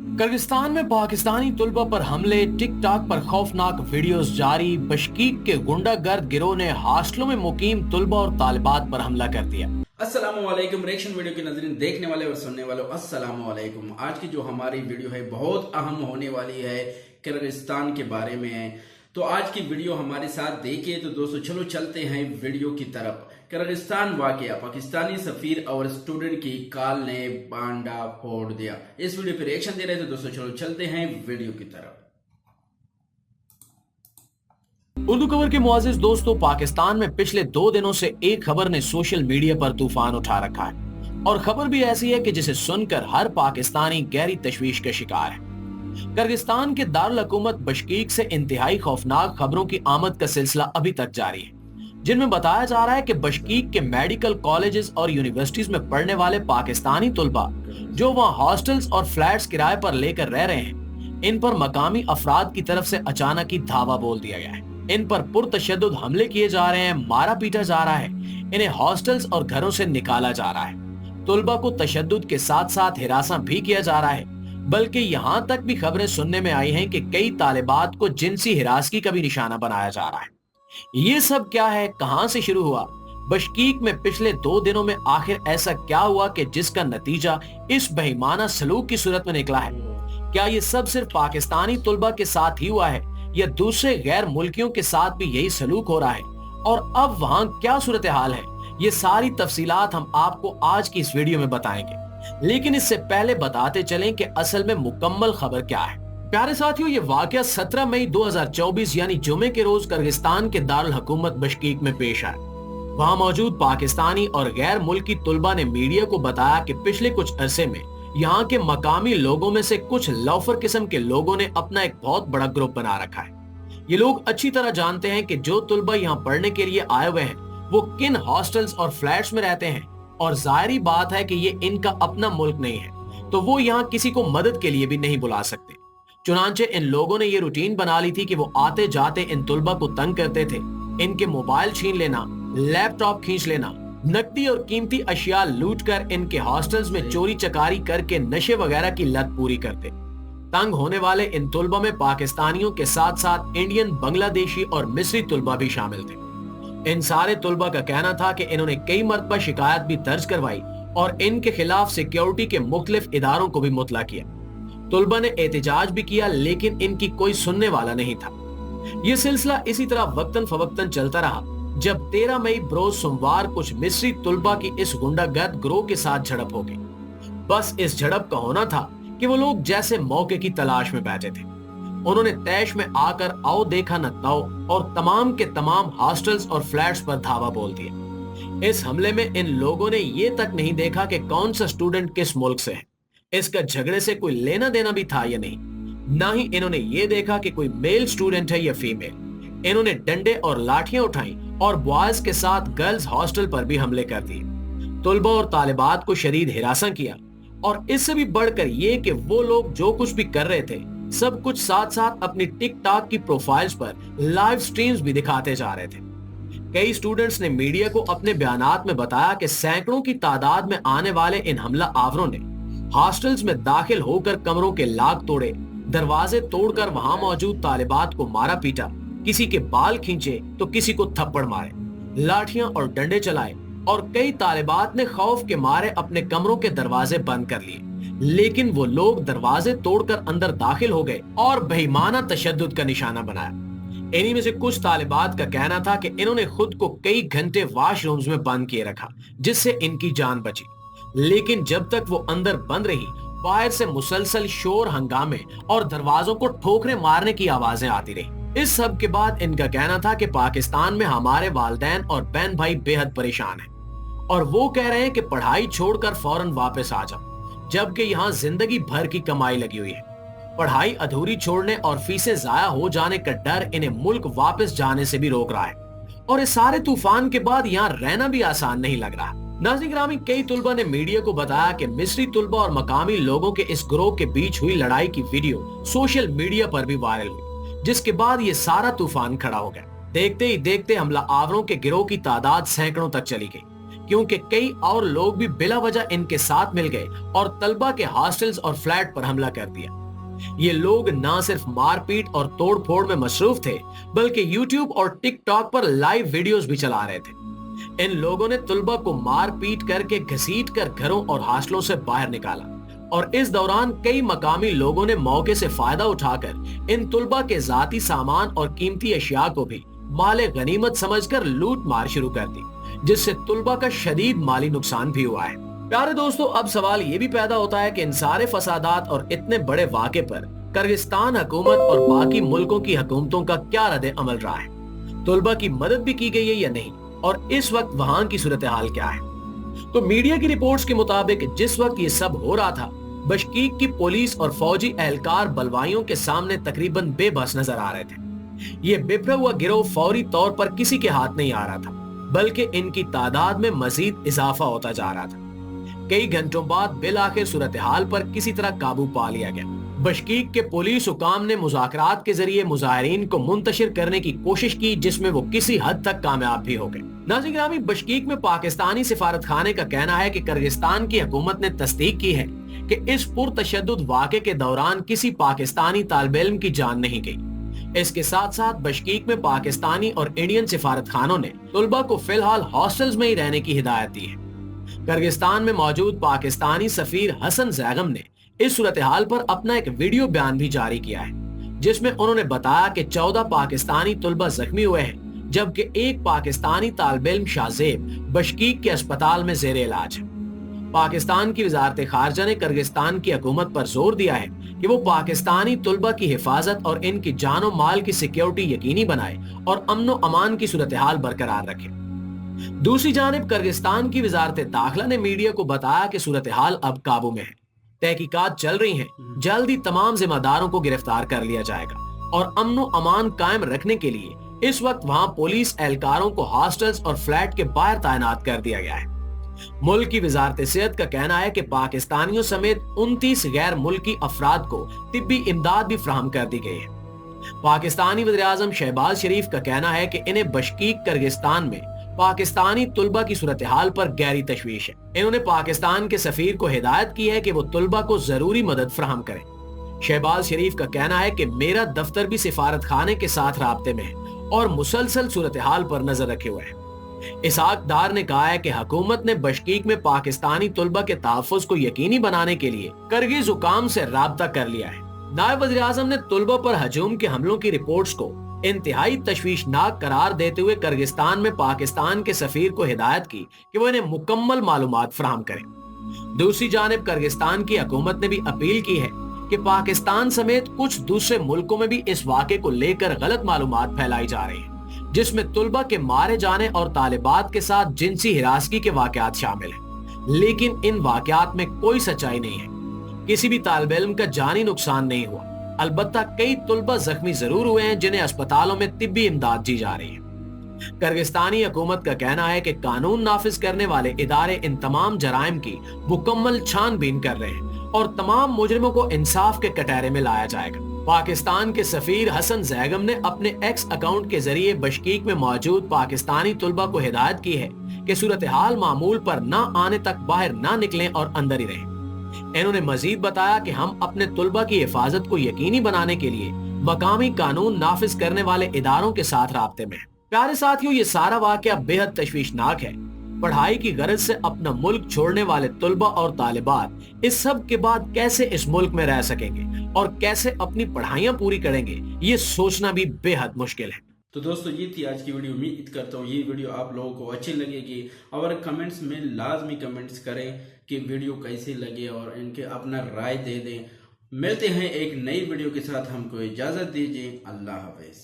Kyrgyzstan में पाकिस्तानी तुलबा पर हमले, टिकटॉक पर खौफनाक वीडियोस जारी। बशकीक के गुंडागर्द गिरोह ने हॉस्टलों में मुकीम तुलबा और तालिबात पर हमला कर दिया। अस्सलामुअलैकुम। रिएक्शन वीडियो के नजरीन, देखने वाले और सुनने वालों अस्सलामुअलैकुम। आज की जो हमारी वीडियो है बहुत अहम होने वाली है, किर्गिस्तान के बारे में है। तो आज की वीडियो हमारे साथ देखिए। तो दोस्तों चलो चलते हैं वीडियो की तरफ। किर्गिस्तान वाकया, पाकिस्तानी सफीर और स्टूडेंट की काल ने बांडा फोड़ दिया। इस वीडियो पे रिएक्शन दे रहे थे। दोस्तों चलो चलते हैं वीडियो की तरफ। उर्दू खबर के मुआजिज दोस्तों, पाकिस्तान में पिछले 2 दिनों से एक खबर ने सोशल मीडिया पर तूफान उठा रखा है और खबर भी ऐसी है कि जिसे सुनकर हर पाकिस्तानी गहरी तशवीश का शिकार है। किर्गिस्तान के दारुल हुकूमत बशकीक से इंतहाई खौफनाक खबरों की आमद का सिलसिला अभी तक जारी है, जिनमें बताया जा रहा है कि बशकीक के मेडिकल कॉलेजेस और यूनिवर्सिटीज में पढ़ने वाले पाकिस्तानी तुलबा जो वहां हॉस्टल्स और फ्लैट्स किराए पर लेकर रह रहे हैं, इन पर मकामी अफराद की तरफ से अचानक ही धावा बोल दिया गया है। इन पर पुरतशद्दुद हमले किए जा रहे हैं, मारा पीटा जा रहा है, इन्हें हॉस्टल्स और घरों से निकाला जा रहा है। तुलबा को तशद्दुद के साथ साथ हिरासा भी किया जा रहा है, बल्कि यहाँ तक भी खबरें सुनने में आई हैं कि कई तालिबात को जिनसी हिरासगी का भी निशाना बनाया जा रहा है। ये सब क्या है, कहां से शुरू हुआ, बशकीक में पिछले 2 दिनों में आखिर ऐसा क्या हुआ कि जिसका नतीजा इस बेईमाना सलूक की सूरत में निकला है? क्या ये सब सिर्फ पाकिस्तानी तुलबा के साथ ही हुआ है या दूसरे गैर मुल्कियों के साथ भी यही सलूक हो रहा है? और अब वहां क्या सूरत हाल है? ये सारी तफसीलात हम आपको आज की इस वीडियो में बताएंगे, लेकिन इससे पहले बताते चलें कि असल में मुकम्मल खबर क्या है। प्यारे साथियों, ये वाकया 17 मई 2024 यानी जुमे के रोज किर्गिस्तान के दारुल हुकूमत बशकीक में पेश आया। वहां मौजूद पाकिस्तानी और गैर मुल्की तुलबा ने मीडिया को बताया कि पिछले कुछ अरसे में यहाँ के मकामी लोगों में से कुछ लौफर किस्म के लोगों ने अपना एक बहुत बड़ा ग्रुप बना रखा है। ये लोग अच्छी तरह जानते हैं कि जो तुलबा यहाँ पढ़ने के लिए आए हुए हैं वो किन हॉस्टल्स और फ्लैट्स में रहते हैं, और जाहिर बात है कि ये इनका अपना मुल्क नहीं है, तो वो यहाँ किसी को मदद के लिए भी नहीं बुला सकते। चुनांचे इन लोगों ने ये रूटीन बना ली थी कि वो आते जाते इन तुलबा को तंग करते थे, इनके मोबाइल छीन लेना, लैपटॉप खींच लेना, नकदी और कीमती अशिया लूट कर इनके हॉस्टल्स में चोरी चकारी करके नशे वगैरह की लत पूरी करते। तंग होने वाले इन तुलबा में पाकिस्तानियों के साथ साथ इंडियन, बांग्लादेशी और मिस्री तुलबा भी शामिल थे। इन सारे तुलबा का कहना था कि इन्होंने कई मरतबा शिकायत भी दर्ज करवाई और इनके खिलाफ सिक्योरिटी के मुख्तलिफ इदारों को भी मुतला किया। तुलबा ने एहतजाज भी किया, लेकिन इनकी कोई सुनने वाला नहीं था। यह सिलसिला इसी तरह वक्तन फवक्तन चलता रहा, जब 13 मई बरोज सोमवार कुछ मिस्री तुलबा की इस गुंडागर्द गिरोह के साथ झड़प हो गई। बस इस झड़प का होना था कि वो लोग जैसे मौके की तलाश में बैठे थे। उन्होंने तैश में आकर आओ देखा न ताओ और तमाम के तमाम हॉस्टल्स और फ्लैट्स पर धावा बोल दिया। इस हमले में इन लोगों ने ये तक नहीं देखा कि कौन सा स्टूडेंट किस मुल्क से है, इसका झगड़े से कोई लेना देना भी था या नहीं। ना ही इन्होंने ये देखा कि कोई मेल स्टूडेंट है या फीमेल। इन्होंने डंडे और लाठियां उठाई और बॉयज के साथ गर्ल्स हॉस्टल पर भी हमले कर दिए। तुलबा और तालिबात को शदीद हिरासा किया, और इससे भी बढ़कर ये कि वो लोग जो कुछ भी कर रहे थे सब कुछ साथ साथ अपनी टिकटॉक की प्रोफाइल्स पर लाइव स्ट्रीम्स भी दिखाते जा रहे थे। कई स्टूडेंट्स ने मीडिया को अपने बयानात में बताया कि सैकड़ों की तादाद में आने वाले इन हमला आवरों ने हॉस्टल्स में दाखिल होकर कमरों के लाक तोड़े, दरवाजे तोड़कर वहां मौजूद तालिबात को मारा पीटा, किसी के बाल खींचे तो किसी को थप्पड़ मारे, लाठियां और डंडे चलाए, और कई तालिबात ने खौफ के मारे अपने कमरों के दरवाजे बंद कर लिए। लेकिन वो लोग दरवाजे तोड़कर अंदर दाखिल हो गए और बेईमाना तशद्दुद का निशाना बनाया। इन्हीं में से कुछ तालिबात का कहना था कि इन्होंने खुद को कई घंटे वॉशरूम्स में बंद किए रखा, जिससे इनकी जान बची। लेकिन जब तक वो अंदर बंद रही, बाहर से मुसलसल शोर, हंगामे और दरवाजों को ठोकरें मारने की आवाजें आती रही। इस सब के बाद इनका कहना था कि पाकिस्तान में हमारे वालिदैन और बहन भाई बेहद परेशान हैं और वो कह रहे हैं कि पढ़ाई छोड़कर फौरन वापस आ जाओ, जबकि यहाँ जिंदगी भर की कमाई लगी हुई है। पढ़ाई अधूरी छोड़ने और फीसें जाया हो जाने का डर इन्हें मुल्क वापस जाने से भी रोक रहा है, और इस सारे तूफान के बाद यहाँ रहना भी आसान नहीं लग रहा। नाज़रीन गिरामी, कई तुलबा ने मीडिया को बताया कि मिस्री तुलबा और मकामी लोगों के इस गिरोह के बीच हुई लड़ाई की वीडियो सोशल मीडिया पर भी वायरल हुई, जिसके बाद ये सारा तूफान खड़ा हो गया। देखते ही देखते हमला आवरों के गिरोह की तादाद सैकड़ों तक चली गई। क्योंकि कई और लोग भी बिला वजह इनके साथ मिल गए और तलबा के हॉस्टल्स और फ्लैट पर हमला कर दिया। ये लोग ना सिर्फ मारपीट और तोड़फोड़ में मसरूफ थे, बल्कि यूट्यूब और टिकटॉक पर लाइव वीडियोस भी चला रहे थे। इन लोगों ने तलबा को मार पीट करके घसीट कर घरों और हॉस्टलों से बाहर निकाला और इस दौरान कई मकामी लोगों ने मौके से फायदा उठाकर इन तलबा के जाती सामान और कीमती अशिया को भी माले गनीमत समझकर लूट मार शुरू कर दी, जिससे तलबा का शदीद माली नुकसान भी हुआ है। प्यारे दोस्तों, अब सवाल ये भी पैदा होता है कि इन सारे फसादात और इतने बड़े वाक़े पर किर्गिस्तान हुकूमत और बाकी मुल्कों की हुकूमतों का क्या रद्द अमल रहा है? तलबा की मदद भी की गई है या नहीं? और इस वक्त वहां की सूरत हाल क्या है? तो मीडिया की रिपोर्ट्स के मुताबिक जिस वक्त ये सब हो रहा था, बशकीक की पुलिस और फौजी एहलकार बलवाइयों के सामने तकरीबन बेबस नजर आ रहे थे। ये बिखरा हुआ गिरोह फौरी तौर पर किसी के हाथ नहीं आ रहा था, बल्कि इनकी तादाद में मजीद इजाफा होता जा रहा था। कई घंटों बाद बिल आखिर सूरत हाल पर किसी तरह काबू पा लिया गया। बशकीक के पुलिस हुकाम ने मुज़ाकरात के जरिए मुजाहिरीन को मुंतशिर करने की कोशिश की, जिसमें वो किसी हद तक कामयाब भी हो गए। नाज़रीन गिरामी, बशकीक में पाकिस्तानी सिफारत खाने का कहना है कि किर्गिस्तान की हुकूमत ने तस्दीक की है कि इस पुरतशद्दुद वाक़े के दौरान किसी पाकिस्तानी तालिब इल्म की जान नहीं गई। इसके साथ साथ बशकीक में पाकिस्तानी और इंडियन सिफारत खानों ने तलबा को फिलहाल हॉस्टल्स में ही रहने की हिदायत दी है। किर्गिस्तान में मौजूद पाकिस्तानी सफीर हसन जैगम ने इस सूरत हाल पर अपना एक वीडियो बयान भी जारी किया है, जिसमें उन्होंने बताया कि 14 पाकिस्तानी तलबा जख्मी हुए हैं, जबकि एक पाकिस्तानी तालिब इल्म शाहजेब बशकीक के अस्पताल में जेर इलाज है। पाकिस्तान की वजारत खारजा ने किर्गिस्तान की हुकूमत पर जोर दिया है कि वो पाकिस्तानी तलबा की हिफाजत और इनकी जानो माल की सिक्योरिटी यकीनी बनाए और अमनो अमान की सूरत हाल बरकरार रखे। दूसरी जानिब किर्गिस्तान की वजारत दाखिला ने मीडिया को बताया कि सूरत हाल अब काबू में है, तहकीकात चल रही हैं, जल्द ही तमाम जिम्मेदारों को गिरफ्तार कर लिया जाएगा और अमनो अमान कायम रखने के लिए इस वक्त वहां पुलिस एहलकारों को हॉस्टल्स और फ्लैट के बाहर तैनात कर दिया गया है। मुल्क की वजारत सेहत का कहना है कि पाकिस्तानियों समेत 29 गैर मुल्की अफराद को तिब्बी इमदाद भी फराहम कर दी गई है। पाकिस्तानी वज़ीर आज़म शहबाज शरीफ का कहना है कि इन्हें बशकीक किर्गिस्तान में पाकिस्तानी तलबा की सूरत हाल पर गहरी तशवीश है। इन्होंने पाकिस्तान के सफीर को हिदायत की है कि वो तलबा को जरूरी मदद फराहम करें। शहबाज शरीफ का कहना है कि मेरा दफ्तर भी सिफारत खाने के साथ राब्ते में है और मुसलसल सूरत हाल पर नजर रखे हुए है। इसहाक डार ने कहा है कि हुकूमत ने बशकीक में पाकिस्तानी तलबा के तहफ़्फ़ुज़ को यकीनी बनाने के लिए किर्गिज़ हुकाम से राब्ता कर लिया है। नायब वज़ीर आज़म ने तलबा पर हजूम के हमलों की रिपोर्ट्स को इंतहाई तशवीशनाक करार देते हुए किर्गिस्तान में पाकिस्तान के सफीर को हिदायत की कि वो इन्हें मुकम्मल मालूमात फराहम करें। दूसरी जानिब किर्गिस्तान की हुकूमत ने भी अपील की है कि पाकिस्तान समेत कुछ दूसरे मुल्कों में भी इस वाक़े को लेकर गलत मालूमात फैलाई जा रही हैं, जिसमें तलबा के मारे जाने और तालिबात के साथ जिनसी हिरासगी के वाक़यात शामिल हैं। लेकिन इन वाक़यात में कोई सच्चाई नहीं है। किसी भी तालिब इल्म का जानी नुकसान नहीं हुआ। अलबत्ता कई तलबा जख्मी जरूर हुए हैं, जिन्हें अस्पतालों में तिब्बी इमदाद दी जा रही है। किर्गिस्तानी हुकूमत का कहना है कि कानून नाफिज करने वाले इदारे इन तमाम जराइम की मुकम्मल छानबीन कर रहे हैं और तमाम मुजरिमों को इंसाफ के कटहरे में लाया जाएगा। पाकिस्तान के सफीर हसन जैगम ने अपने एक्स अकाउंट के जरिए बशकीक में मौजूद पाकिस्तानी तलबा को हिदायत की है कि सूरत हाल मामूल पर न आने तक बाहर न निकलें और अंदर ही रहें। इन्होंने मजीद बताया कि हम अपने तलबा की हिफाजत को यकीनी बनाने के लिए मकामी कानून नाफिज करने वाले इदारों के साथ राब्ते में हैं। प्यारे साथियों, ये सारा वाकया बेहद तशवीशनाक है। पढ़ाई की गरज से अपना मुल्क छोड़ने वाले तलबा और तालिबात इस सब के बाद कैसे इस मुल्क में रह सकेंगे और कैसे अपनी पढ़ाइयाँ पूरी करेंगे, ये सोचना भी बेहद मुश्किल है। तो दोस्तों, ये थी आज की वीडियो। उम्मीद करता हूँ ये वीडियो आप लोगों को अच्छी लगेगी और कमेंट्स में लाजमी कमेंट्स करें कि वीडियो कैसी लगे और इनके अपना राय दे दें। मिलते हैं एक नई वीडियो के साथ, हमको इजाज़त दीजिए। अल्लाह हाफ़िज़।